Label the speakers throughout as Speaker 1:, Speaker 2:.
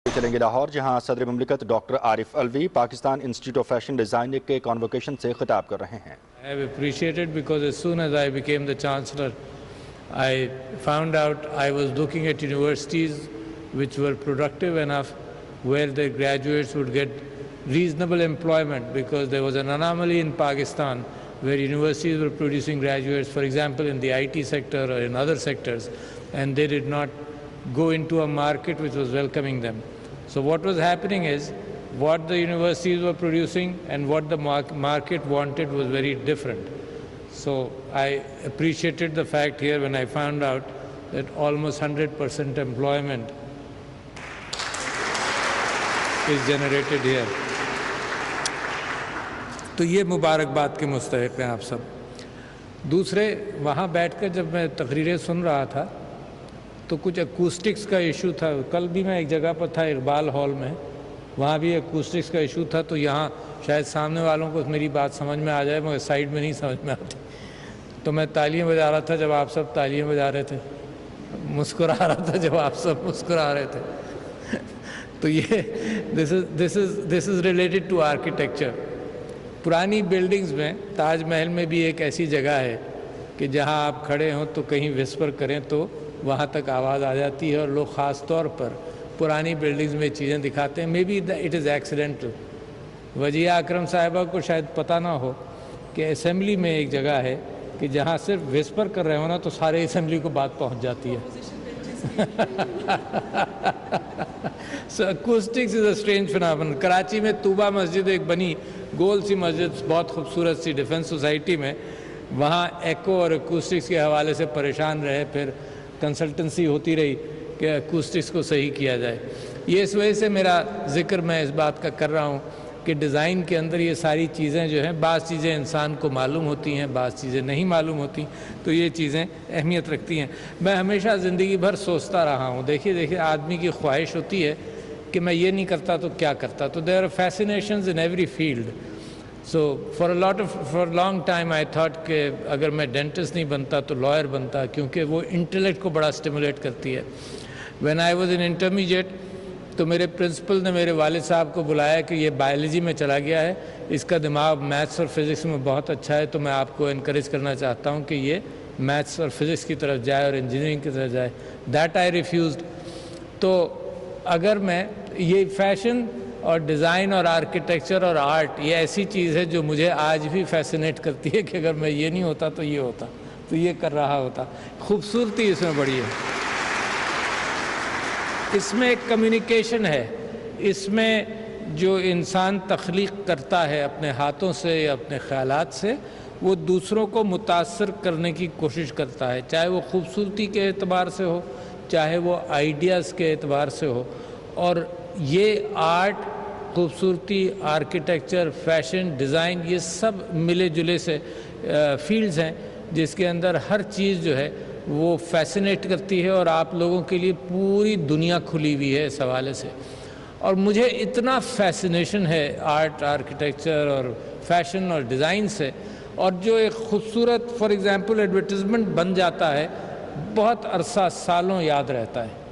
Speaker 1: چلیں گے لاہور، جہاں صدر مملکت doctor Arif الوی Pakistan institute of fashion design کے کانووکیشن سے خطاب کر رہے ہیں۔
Speaker 2: I have appreciated because as soon as I became the Chancellor, I found out I was looking at universities which were productive enough where their graduates would get reasonable employment, because there was an anomaly in Pakistan where universities were producing graduates, for example, in the IT sector or in other sectors, and they did not go into a market which was welcoming them. So what was happening is, what the universities were producing and what the market wanted was very different. So I appreciated the fact here when I found out that almost 100% employment is generated here. تو یہ مبارکباد کے مستحق ہیں آپ سب۔ دوسرے، وہاں بیٹھ کر جب میں تقریریں سن رہا تھا تو کچھ اکوسٹکس کا ایشو تھا۔ کل بھی میں ایک جگہ پر تھا، اقبال ہال میں، وہاں بھی اکوسٹکس کا ایشو تھا، تو یہاں شاید سامنے والوں کو میری بات سمجھ میں آ جائے مگر سائیڈ میں نہیں سمجھ میں آتی، تو میں تالیاں بجا رہا تھا جب آپ سب تالیاں بجا رہے تھے، مسکرا رہا تھا جب آپ سب مسکرا رہے تھے۔ تو یہ this is related to architecture۔ پرانی بلڈنگز میں، تاج محل میں بھی ایک ایسی جگہ ہے کہ جہاں آپ کھڑے ہوں تو کہیں وسپر کریں تو وہاں تک آواز آ جاتی ہے، اور لوگ خاص طور پر پرانی بلڈنگز میں چیزیں دکھاتے ہیں۔ May be it is accidental. Wajiha Akram صاحبہ کو شاید پتہ نہ ہو کہ اسمبلی میں ایک جگہ ہے کہ جہاں صرف وسپر کر رہے ہو نا تو سارے اسمبلی کو بات پہنچ جاتی ہے۔ So acoustics is a strange phenomenon۔ Karachi میں طوبہ مسجد ایک بنی، گول سی مسجد، بہت خوبصورت سی، ڈیفنس سوسائٹی میں، وہاں ایکو اور اکوسٹکس کے حوالے سے پریشان رہے، پھر کنسلٹنسی ہوتی رہی کہ اکوسٹکس کو صحیح کیا جائے۔ یہ اس وجہ سے میرا ذکر میں اس بات کا کر رہا ہوں کہ ڈیزائن کے اندر یہ ساری چیزیں جو ہیں، بعض چیزیں انسان کو معلوم ہوتی ہیں، بعض چیزیں نہیں معلوم ہوتی، تو یہ چیزیں اہمیت رکھتی ہیں۔ میں ہمیشہ زندگی بھر سوچتا رہا ہوں، دیکھیے آدمی کی خواہش ہوتی ہے کہ میں یہ نہیں کرتا تو کیا کرتا، تو there are fascinations in every field۔ So for a long time I thought کہ اگر میں ڈینٹسٹ نہیں بنتا تو لائر بنتا، کیونکہ وہ انٹلیکٹ کو بڑا اسٹیمولیٹ کرتی ہے۔ When I was in intermediate تو میرے پرنسپل نے میرے والد صاحب کو بلایا کہ یہ بائیولوجی میں چلا گیا ہے، اس کا دماغ میتھس اور فزکس میں بہت اچھا ہے، تو میں آپ کو انکریج کرنا چاہتا ہوں کہ یہ میتھس اور فزکس کی طرف جائے اور انجینئرنگ کی طرف جائے۔ That I refused۔ تو اگر میں یہ فیشن اور ڈیزائن اور آرکیٹیکچر اور آرٹ، یہ ایسی چیز ہے جو مجھے آج بھی فیسینیٹ کرتی ہے کہ اگر میں یہ نہیں ہوتا تو یہ ہوتا، تو یہ کر رہا ہوتا۔ خوبصورتی اس میں بڑی ہے، اس میں ایک کمیونیکیشن ہے، اس میں جو انسان تخلیق کرتا ہے اپنے ہاتھوں سے یا اپنے خیالات سے، وہ دوسروں کو متاثر کرنے کی کوشش کرتا ہے، چاہے وہ خوبصورتی کے اعتبار سے ہو، چاہے وہ آئیڈیاز کے اعتبار سے ہو۔ اور یہ آرٹ، خوبصورتی، آرکیٹیکچر، فیشن، ڈیزائن، یہ سب ملے جلے سے فیلڈز ہیں جس کے اندر ہر چیز جو ہے وہ فیسینیٹ کرتی ہے، اور آپ لوگوں کے لیے پوری دنیا کھلی ہوئی ہے اس حوالے سے۔ اور مجھے اتنا فیسینیشن ہے آرٹ، آرکیٹیکچر اور فیشن اور ڈیزائن سے، اور جو ایک خوبصورت فار ایگزامپل ایڈورٹیزمنٹ بن جاتا ہے، بہت عرصہ، سالوں یاد رہتا ہے۔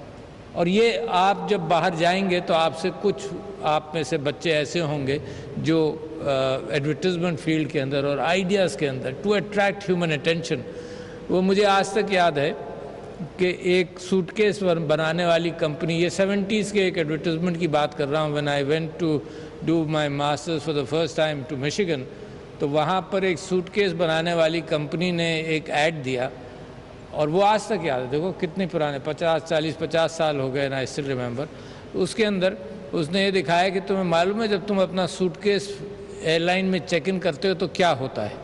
Speaker 2: اور یہ آپ جب باہر جائیں گے تو آپ سے کچھ، آپ میں سے بچے ایسے ہوں گے جو ایڈورٹیزمنٹ فیلڈ کے اندر اور آئیڈیاز کے اندر ٹو اٹریکٹ ہیومن اٹینشن۔ وہ مجھے آج تک یاد ہے کہ ایک سوٹ کیس بنانے والی کمپنی، یہ 70s کے ایک ایڈورٹیزمنٹ کی بات کر رہا ہوں، when I went to do my masters for the first time to Michigan، تو وہاں پر ایک سوٹ کیس بنانے والی کمپنی نے ایک ایڈ دیا، اور وہ آج تک یاد ہے، دیکھو کتنے پرانے، 50 سال ہو گئے نا، I still remember۔ اس کے اندر اس نے یہ دکھایا کہ تمہیں معلوم ہے جب تم اپنا سوٹ کیس ایئر لائن میں چیک ان کرتے ہو تو کیا ہوتا ہے۔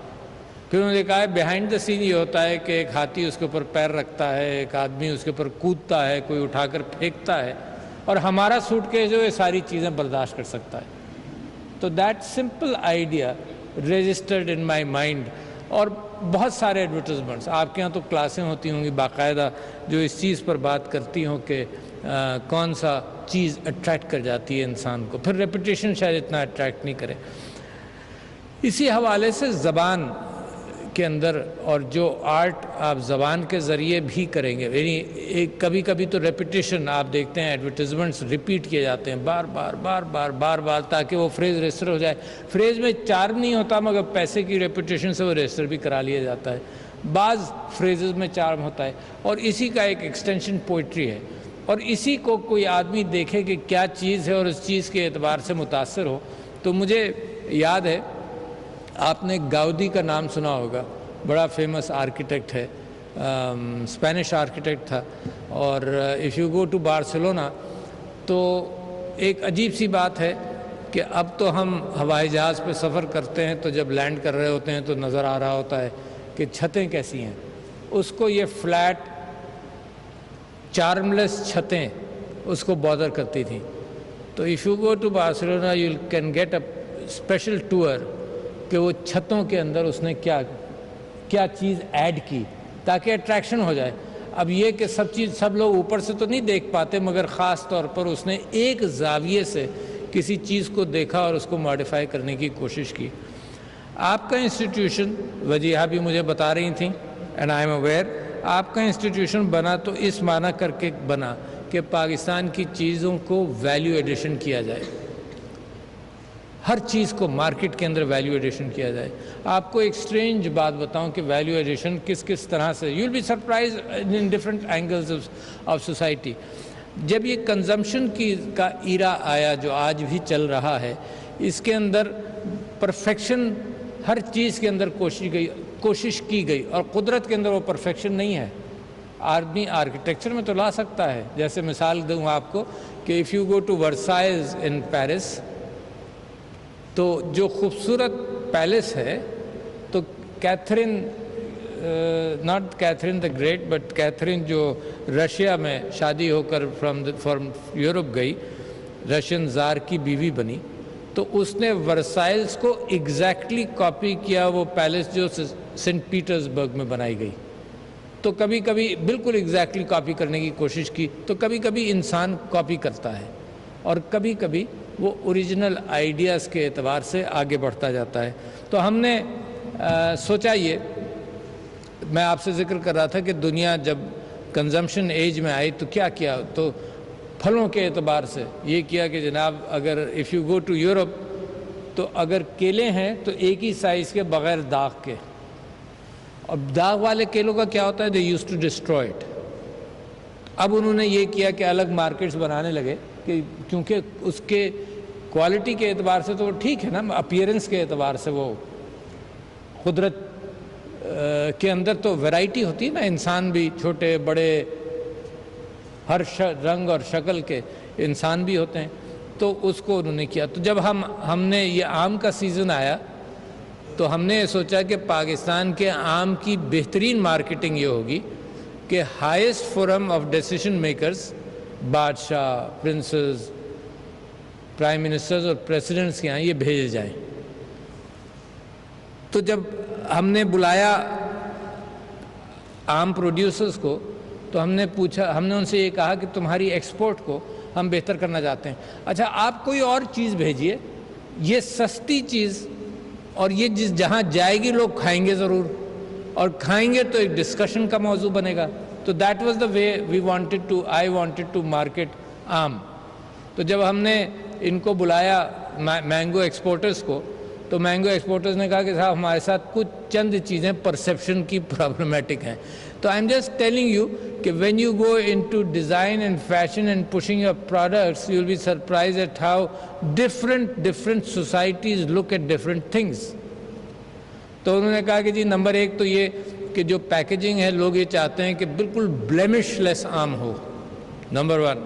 Speaker 2: پھر انہوں نے کہا ہے بیہائنڈ دا سین یہ ہوتا ہے کہ ایک ہاتھی اس کے اوپر پیر رکھتا ہے، ایک آدمی اس کے اوپر کودتا ہے، کوئی اٹھا کر پھینکتا ہے، اور ہمارا سوٹ کیس جو یہ ساری چیزیں برداشت کر سکتا ہے۔ تو that simple idea registered in my mind. اور بہت سارے ایڈورٹیزمنٹس، آپ کے ہاں تو کلاسیں ہوتی ہوں گی باقاعدہ جو اس چیز پر بات کرتی ہوں کہ کون سا چیز اٹریکٹ کر جاتی ہے انسان کو، پھر ریپیٹیشن شاید اتنا اٹریکٹ نہیں کرے۔ اسی حوالے سے زبان کے اندر اور جو آرٹ آپ زبان کے ذریعے بھی کریں گے، یعنی کبھی کبھی تو ریپیٹیشن آپ دیکھتے ہیں، ایڈورٹیزمنٹس ریپیٹ کیے جاتے ہیں بار بار بار بار بار بار تاکہ وہ فریز رجسٹر ہو جائے. فریز میں چارم نہیں ہوتا مگر پیسے کی ریپیٹیشن سے وہ رجسٹر بھی کرا لیا جاتا ہے. بعض فریزز میں چارم ہوتا ہے اور اسی کا ایک ایکسٹینشن پوئٹری ہے، اور اسی کو کوئی آدمی دیکھے کہ کیا چیز ہے اور اس چیز کے اعتبار سے متاثر ہو. تو مجھے یاد ہے، آپ نے گاؤدی کا نام سنا ہوگا، بڑا فیمس آرکیٹیکٹ ہے، اسپینش آرکیٹیکٹ تھا. اور if you go to Barcelona تو ایک عجیب سی بات ہے کہ اب تو ہم ہوائی جہاز پہ سفر کرتے ہیں تو جب لینڈ کر رہے ہوتے ہیں تو نظر آ رہا ہوتا ہے کہ چھتیں کیسی ہیں. اس کو یہ فلیٹ چارملیس چھتیں اس کو بادر کرتی تھیں. تو if you go to Barcelona you can get a special tour کہ وہ چھتوں کے اندر اس نے کیا چیز ایڈ کی تاکہ اٹریکشن ہو جائے. اب یہ کہ سب لوگ اوپر سے تو نہیں دیکھ پاتے، مگر خاص طور پر اس نے ایک زاویے سے کسی چیز کو دیکھا اور اس کو ماڈیفائی کرنے کی کوشش کی. آپ کا انسٹیٹیوشن، وجیہہ بھی مجھے بتا رہی تھیں اینڈ آئی ایم اویئر، آپ کا انسٹیٹیوشن بنا تو اس معنی کر کے بنا کہ پاکستان کی چیزوں کو ویلیو ایڈیشن کیا جائے، ہر چیز کو مارکیٹ کے اندر ویلیو ایڈیشن کیا جائے. آپ کو ایک سٹرینج بات بتاؤں کہ ویلیو ایڈیشن کس طرح سے، you will be surprise in different angles of society. جب یہ کنزمپشن کا ایرا آیا جو آج بھی چل رہا ہے، اس کے اندر پرفیکشن ہر چیز کے اندر کوشش کی گئی، اور قدرت کے اندر وہ پرفیکشن نہیں ہے. آدمی آرکیٹیکچر میں تو لا سکتا ہے، جیسے مثال دوں آپ کو کہ if you go to Versailles in Paris تو جو خوبصورت پیلس ہے، تو Catherine, not Catherine the Great but Catherine جو رشیا میں شادی ہو کر فرام یورپ گئی، رشین زار کی بیوی بنی، تو اس نے ورسائلز کو ایگزیکٹلی کاپی کیا، وہ پیلس جو سینٹ پیٹرز برگ میں بنائی گئی. تو کبھی کبھی بالکل ایگزیکٹلی کاپی کرنے کی کوشش کی، تو کبھی کبھی انسان کاپی کرتا ہے اور کبھی کبھی وہ اوریجنل آئیڈیاز کے اعتبار سے آگے بڑھتا جاتا ہے. تو ہم نے سوچا، یہ میں آپ سے ذکر کر رہا تھا کہ دنیا جب کنزمپشن ایج میں آئی تو کیا کیا، تو پھلوں کے اعتبار سے یہ کیا کہ جناب اگر if you go to Europe تو اگر کیلے ہیں تو ایک ہی سائز کے بغیر داغ کے، اور داغ والے کیلوں کا کیا ہوتا ہے، they use to destroy it. اب انہوں نے یہ کیا کہ الگ مارکیٹس بنانے لگے کہ کیونکہ اس کے کوالٹی کے اعتبار سے تو وہ ٹھیک ہے نا، اپیئرنس کے اعتبار سے وہ قدرت کے اندر تو ویرائٹی ہوتی ہے نا، انسان بھی چھوٹے بڑے ہر رنگ اور شکل کے انسان بھی ہوتے ہیں، تو اس کو انہوں نے کیا. تو جب ہم نے یہ آم کا سیزن آیا تو ہم نے سوچا کہ پاکستان کے آم کی بہترین مارکیٹنگ یہ ہوگی کہ highest forum of decision makers, بادشاہ، پرنسز، پرائم منسٹرز اور پریسیڈنٹس کے یہاں یہ بھیجے جائیں. تو جب ہم نے بلایا آم پروڈیوسرز کو تو ہم نے ان سے یہ کہا کہ تمہاری ایکسپورٹ کو ہم بہتر کرنا چاہتے ہیں. اچھا آپ کوئی اور چیز بھیجیے، یہ سستی چیز، اور یہ جہاں جائے گی لوگ کھائیں گے ضرور، اور کھائیں گے تو ایک ڈسکشن کا موضوع بنے گا. تو that was the way I wanted to market آم. تو جب ہم نے ان کو بلایا مینگو ایکسپورٹرز کو، تو مینگو ایکسپورٹرز نے کہا کہ صاحب ہمارے ساتھ کچھ چند چیزیں پرسیپشن کی پرابلمیٹک ہیں. تو I am just telling you کہ when you go into design and fashion and pushing your products you will be surprise at how different societies look at different things. تو انہوں نے کہا کہ جی number ایک تو یہ کہ جو پیکیجنگ ہے لوگ یہ چاہتے ہیں کہ بالکل بلیمش لیس آم ہو، نمبر 1.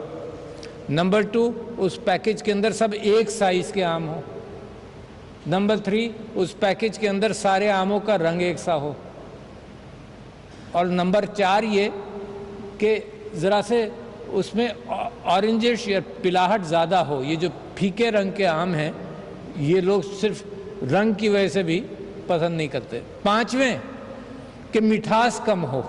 Speaker 2: نمبر 2 اس پیکیج کے اندر سب ایک سائز کے آم ہو. نمبر 3 اس پیکیج کے اندر سارے آموں کا رنگ ایک سا ہو. اور نمبر 4 یہ کہ ذرا سے اس میں اورنجش یا پلاہٹ زیادہ ہو. یہ جو پھیکے رنگ کے آم ہیں یہ لوگ صرف رنگ کی وجہ سے بھی پسند نہیں کرتے. 5ویں کہ مٹھاس کم ہو.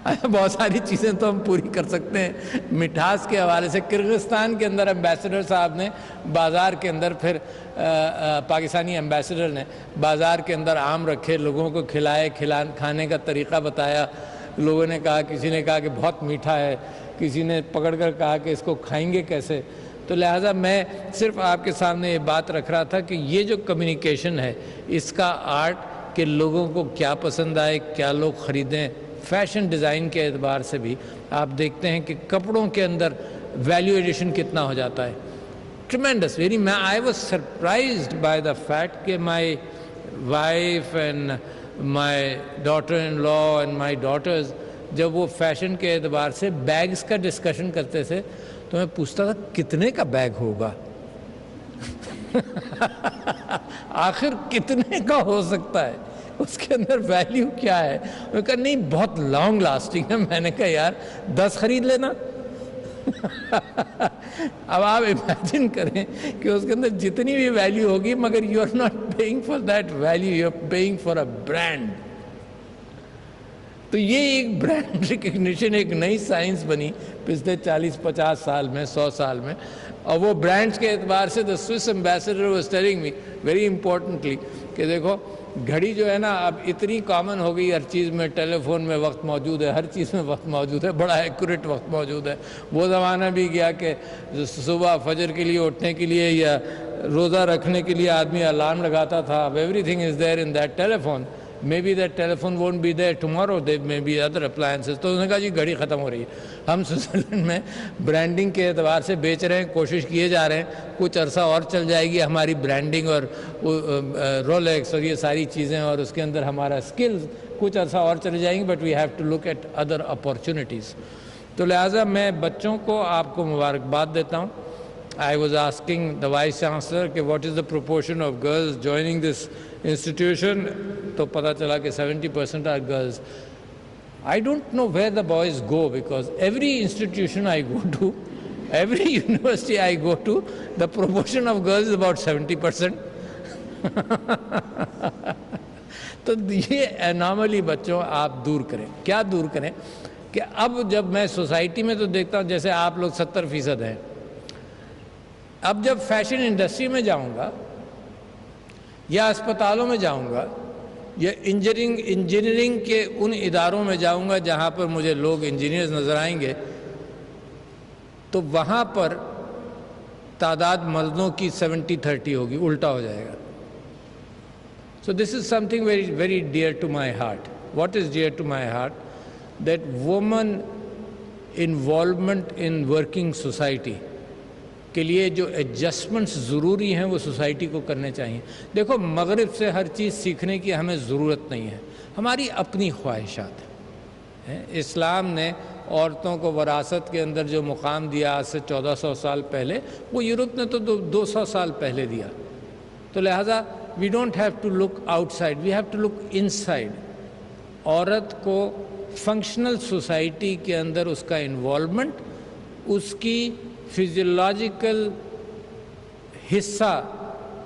Speaker 2: بہت ساری چیزیں تو ہم پوری کر سکتے ہیں مٹھاس کے حوالے سے۔ کرغزستان کے اندر ایمبیسڈر صاحب نے بازار کے اندر پھر پاکستانی ایمبیسڈر نے بازار کے اندر آم رکھے، لوگوں کو کھلائے، کھانے کا طریقہ بتایا۔ لوگوں نے کہا، کسی نے کہا کہ بہت میٹھا ہے، کسی نے پکڑ کر کہا کہ اس کو کھائیں گے کیسے۔ تو لہٰذا میں صرف آپ کے سامنے یہ بات رکھ رہا تھا کہ یہ جو کمیونیکیشن ہے اس کا آرٹ، کہ لوگوں کو کیا پسند آئے، کیا لوگ خریدیں۔ فیشن ڈیزائن کے اعتبار سے بھی آپ دیکھتے ہیں کہ کپڑوں کے اندر ویلیو ایڈیشن کتنا ہو جاتا ہے، tremendous very. I was surprised by the fact کہ my wife and my daughter-in-law and my daughters جب وہ فیشن کے اعتبار سے بیگز کا ڈسکشن کرتے تھے تو میں پوچھتا تھا کتنے کا بیگ ہوگا آخر کتنے کا ہو سکتا ہے، اس کے اندر ویلیو کیا ہے؟ میں کہا نہیں بہت لانگ لاسٹنگ ہے۔ میں نے کہا یار 10 خرید لینا۔ اب آپ امیجن کریں کہ اس کے اندر جتنی بھی ویلیو ہوگی مگر you are not paying for that value, you are paying for a brand. تو یہ ایک برانڈ ریکگنیشن ایک نئی سائنس بنی پچھلے 40-50 سال میں، 100 سال میں۔ اور وہ برانڈز کے اعتبار سے the Swiss ambassador was telling me very importantly کہ دیکھو گھڑی جو ہے نا اب اتنی کامن ہو گئی، ہر چیز میں ٹیلی فون میں وقت موجود ہے، ہر چیز میں وقت موجود ہے، بڑا ایکوریٹ وقت موجود ہے۔ وہ زمانہ بھی گیا کہ صبح فجر کے لیے اٹھنے کے لیے یا روزہ رکھنے کے لیے آدمی الارم لگاتا تھا۔ اب everything is there in that telephone. Maybe that telephone won't be there tomorrow, there may be other appliances. تو انہوں نے کہا جی گھڑی ختم ہو رہی ہے۔ ہم سوئٹزرلینڈ میں برانڈنگ کے اعتبار سے بیچ رہے ہیں، کوشش کیے جا رہے ہیں، کچھ عرصہ اور چل جائے گی ہماری برانڈنگ اور رولیکس اور یہ ساری چیزیں، اور اس کے اندر ہمارا اسکلز کچھ عرصہ اور چلے جائیں گے، but we have to look at other opportunities. تو لہٰذا میں بچوں کو آپ کو مبارکباد دیتا ہوں۔ I was asking the Vice Chancellor کہ what is the proportion of girls joining this institution؟ تو پتہ چلا کہ 70% are girls۔ I don't know where the boys go because every institution I go to, every university I go to, the proportion of girls is about 70%۔ تو یہ anomaly بچوں آپ دور کریں۔ کیا دور کریں کہ اب جب میں سوسائٹی میں تو دیکھتا ہوں جیسے آپ لوگ 70% ہیں، اب جب فیشن انڈسٹری میں جاؤں گا یا اسپتالوں میں جاؤں گا یا انجینئرنگ کے ان اداروں میں جاؤں گا جہاں پر مجھے لوگ انجینئرز نظر آئیں گے، تو وہاں پر تعداد مردوں کی 70-30 ہوگی، الٹا ہو جائے گا۔ So this is something very, very dear to my heart. What is dear to my heart? That woman involvement in working society کے لیے جو ایڈجسٹمنٹس ضروری ہیں وہ سوسائٹی کو کرنے چاہیے۔ دیکھو مغرب سے ہر چیز سیکھنے کی ہمیں ضرورت نہیں ہے، ہماری اپنی خواہشات ہیں۔ اسلام نے عورتوں کو وراثت کے اندر جو مقام دیا آج سے 1400 سال پہلے، وہ یورپ نے تو 200 سال پہلے دیا۔ تو لہٰذا we don't have to look outside, we have to look inside۔ عورت کو فنکشنل سوسائٹی کے اندر اس کا انوالومنٹ، اس کی فزیولوجیکل حصہ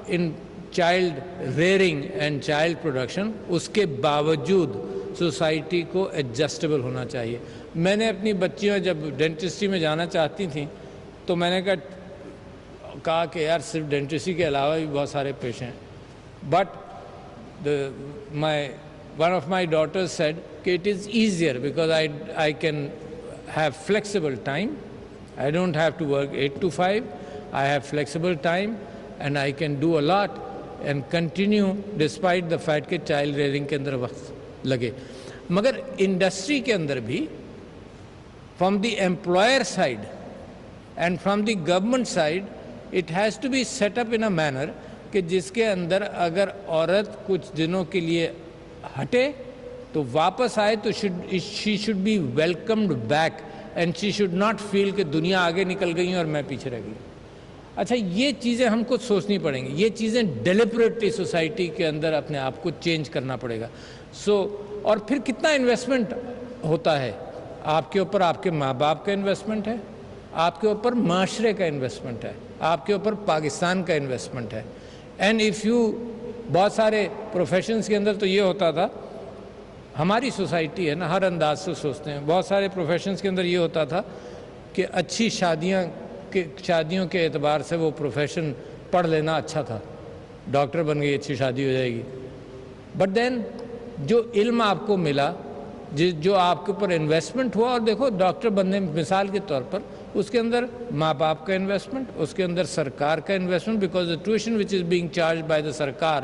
Speaker 2: in child rearing and child production, اس کے باوجود سوسائٹی کو ایڈجسٹیبل ہونا چاہیے۔ میں نے اپنی بچیاں جب ڈینٹسٹری میں جانا چاہتی تھیں تو میں نے کہا کہ یار صرف ڈینٹسٹری کے علاوہ بھی بہت سارے پیشے ہیں، but one of my daughters said کہ it is easier because I can have flexible time. I don't have to work 8 to 5. I have flexible time and I can do a lot and continue despite the fact کہ child rearing کے اندر وقت لگے۔ مگر industry کے اندر بھی from the employer side and from the government side it has to be set up in a manner کہ جس کے اندر اگر عورت کچھ دنوں کے لیے ہٹے تو واپس آئے تو she should be welcomed back and she should not feel کہ دنیا آگے نکل گئی اور میں پیچھے رہ گئی۔ اچھا یہ چیزیں ہم کو سوچنی پڑیں گی، یہ چیزیں ڈیلیبریٹلی سوسائٹی کے اندر اپنے آپ کو چینج کرنا پڑے گا۔ اور پھر کتنا انویسٹمنٹ ہوتا ہے آپ کے اوپر، آپ کے ماں باپ کا انویسٹمنٹ ہے، آپ کے اوپر معاشرے کا انویسٹمنٹ ہے، آپ کے اوپر پاکستان کا انویسٹمنٹ ہے۔ اینڈ اف یو بہت سارے پروفیشنز کے اندر تو یہ ہوتا تھا، ہماری سوسائٹی ہے نا، ہر انداز سے سوچتے ہیں. بہت سارے پروفیشنز کے اندر یہ ہوتا تھا کہ اچھی شادیوں کے اعتبار سے وہ پروفیشن پڑھ لینا اچھا تھا. ڈاکٹر بن گئی، اچھی شادی ہو جائے گی. بٹ دین جو علم آپ کو ملا، جو آپ کے اوپر انویسٹمنٹ ہوا، اور دیکھو ڈاکٹر بننے مثال کے طور پر اس کے اندر ماں باپ کا انویسٹمنٹ، اس کے اندر سرکار کا investment, because the tuition which is being charge by the سرکار،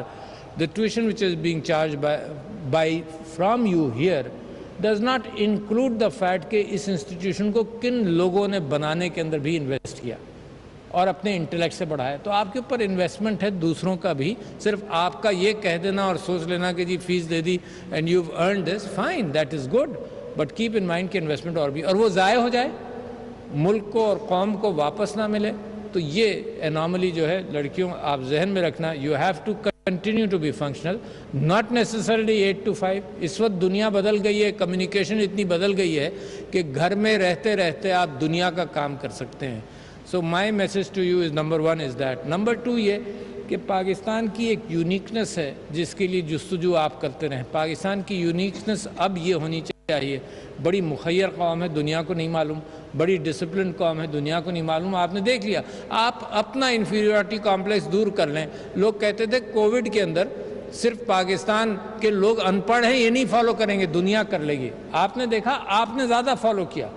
Speaker 2: the tuition which is being charged from you here does not include the fact کہ اس انسٹیٹیوشن کو کن لوگوں نے بنانے کے اندر بھی انویسٹ کیا اور اپنے انٹلیکٹ سے بڑھایا. تو آپ کے اوپر انویسٹمنٹ ہے دوسروں کا بھی. صرف آپ کا یہ کہہ دینا اور سوچ لینا کہ جی فیس دے دی and you earned this, fine, that is good, but keep in mind کہ انویسٹمنٹ اور بھی، اور وہ ضائع ہو جائے، ملک کو اور قوم کو واپس نہ ملے. تو یہ اناملی جو ہے لڑکیوں آپ ذہن میں رکھنا. You have to continue to be functional, not necessarily 8 to 5. اس وقت دنیا بدل گئی ہے، کمیونیکیشن اتنی بدل گئی ہے کہ گھر میں رہتے رہتے آپ دنیا کا کام کر سکتے ہیں. So my message to you is number 1 is that. number 2 یہ کہ پاکستان کی ایک یونیکنس ہے جس کے لیے جستجو آپ کرتے رہیں. پاکستان کی یونیکنس اب یہ ہونی چاہیے، بڑی مخیر قوم ہے، دنیا کو نہیں معلوم، بڑی ڈسپلن قوم ہے، دنیا کو نہیں معلوم. آپ نے دیکھ لیا، آپ اپنا انفیریورٹی کمپلیکس دور کر لیں. لوگ کہتے تھے کووڈ کے اندر صرف پاکستان کے لوگ ان پڑھ ہیں، یہ نہیں فالو کریں گے، دنیا کر لے گی. آپ نے دیکھا، آپ نے زیادہ فالو کیا.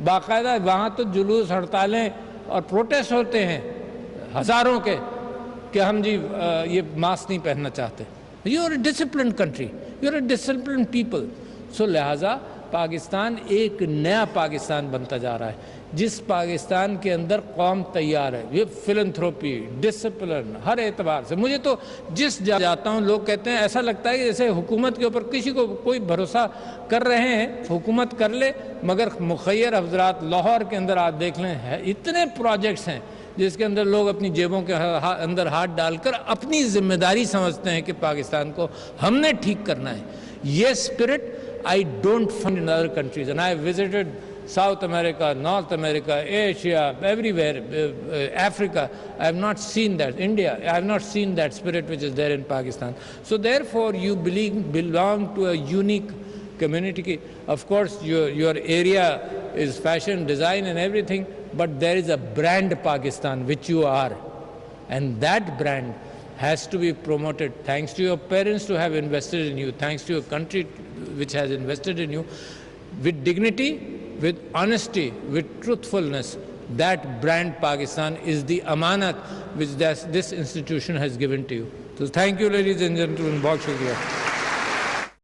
Speaker 2: باقاعدہ وہاں تو جلوس، ہڑتالیں اور پروٹیسٹ ہوتے ہیں ہزاروں کے کہ ہم جی یہ ماسک نہیں پہننا چاہتے. You are a disciplined country, you are a disciplined people. So لہٰذا پاکستان ایک نیا پاکستان بنتا جا رہا ہے، جس پاکستان کے اندر قوم تیار ہے. یہ فلنتھروپی، ڈسپلن، ہر اعتبار سے. مجھے تو جس جاتا ہوں لوگ کہتے ہیں ایسا لگتا ہے کہ جیسے حکومت کے اوپر کسی کو کوئی بھروسہ کر رہے ہیں. حکومت کر لے، مگر مخیر حضرات لاہور کے اندر آپ دیکھ لیں اتنے پروجیکٹس ہیں جس کے اندر لوگ اپنی جیبوں کے اندر ہاتھ ڈال کر اپنی ذمہ داری سمجھتے ہیں کہ پاکستان کو ہم نے ٹھیک کرنا ہے. یہ spirit I don't find in other countries, and I have visited South America, North America, Asia, everywhere, Africa. I have not seen that. India, I have not seen that spirit which is there in Pakistan. So therefore, you belong to a unique community. Of course, your area is fashion, design and everything, but there is a brand Pakistan which you are, and that brand has to be promoted. Thanks to your parents to have invested in you, thanks to your country which has invested in you, with dignity, with honesty, with truthfulness. That brand Pakistan is the amanat which this institution has given to you. So thank you, ladies and gentlemen. Bahut shukriya.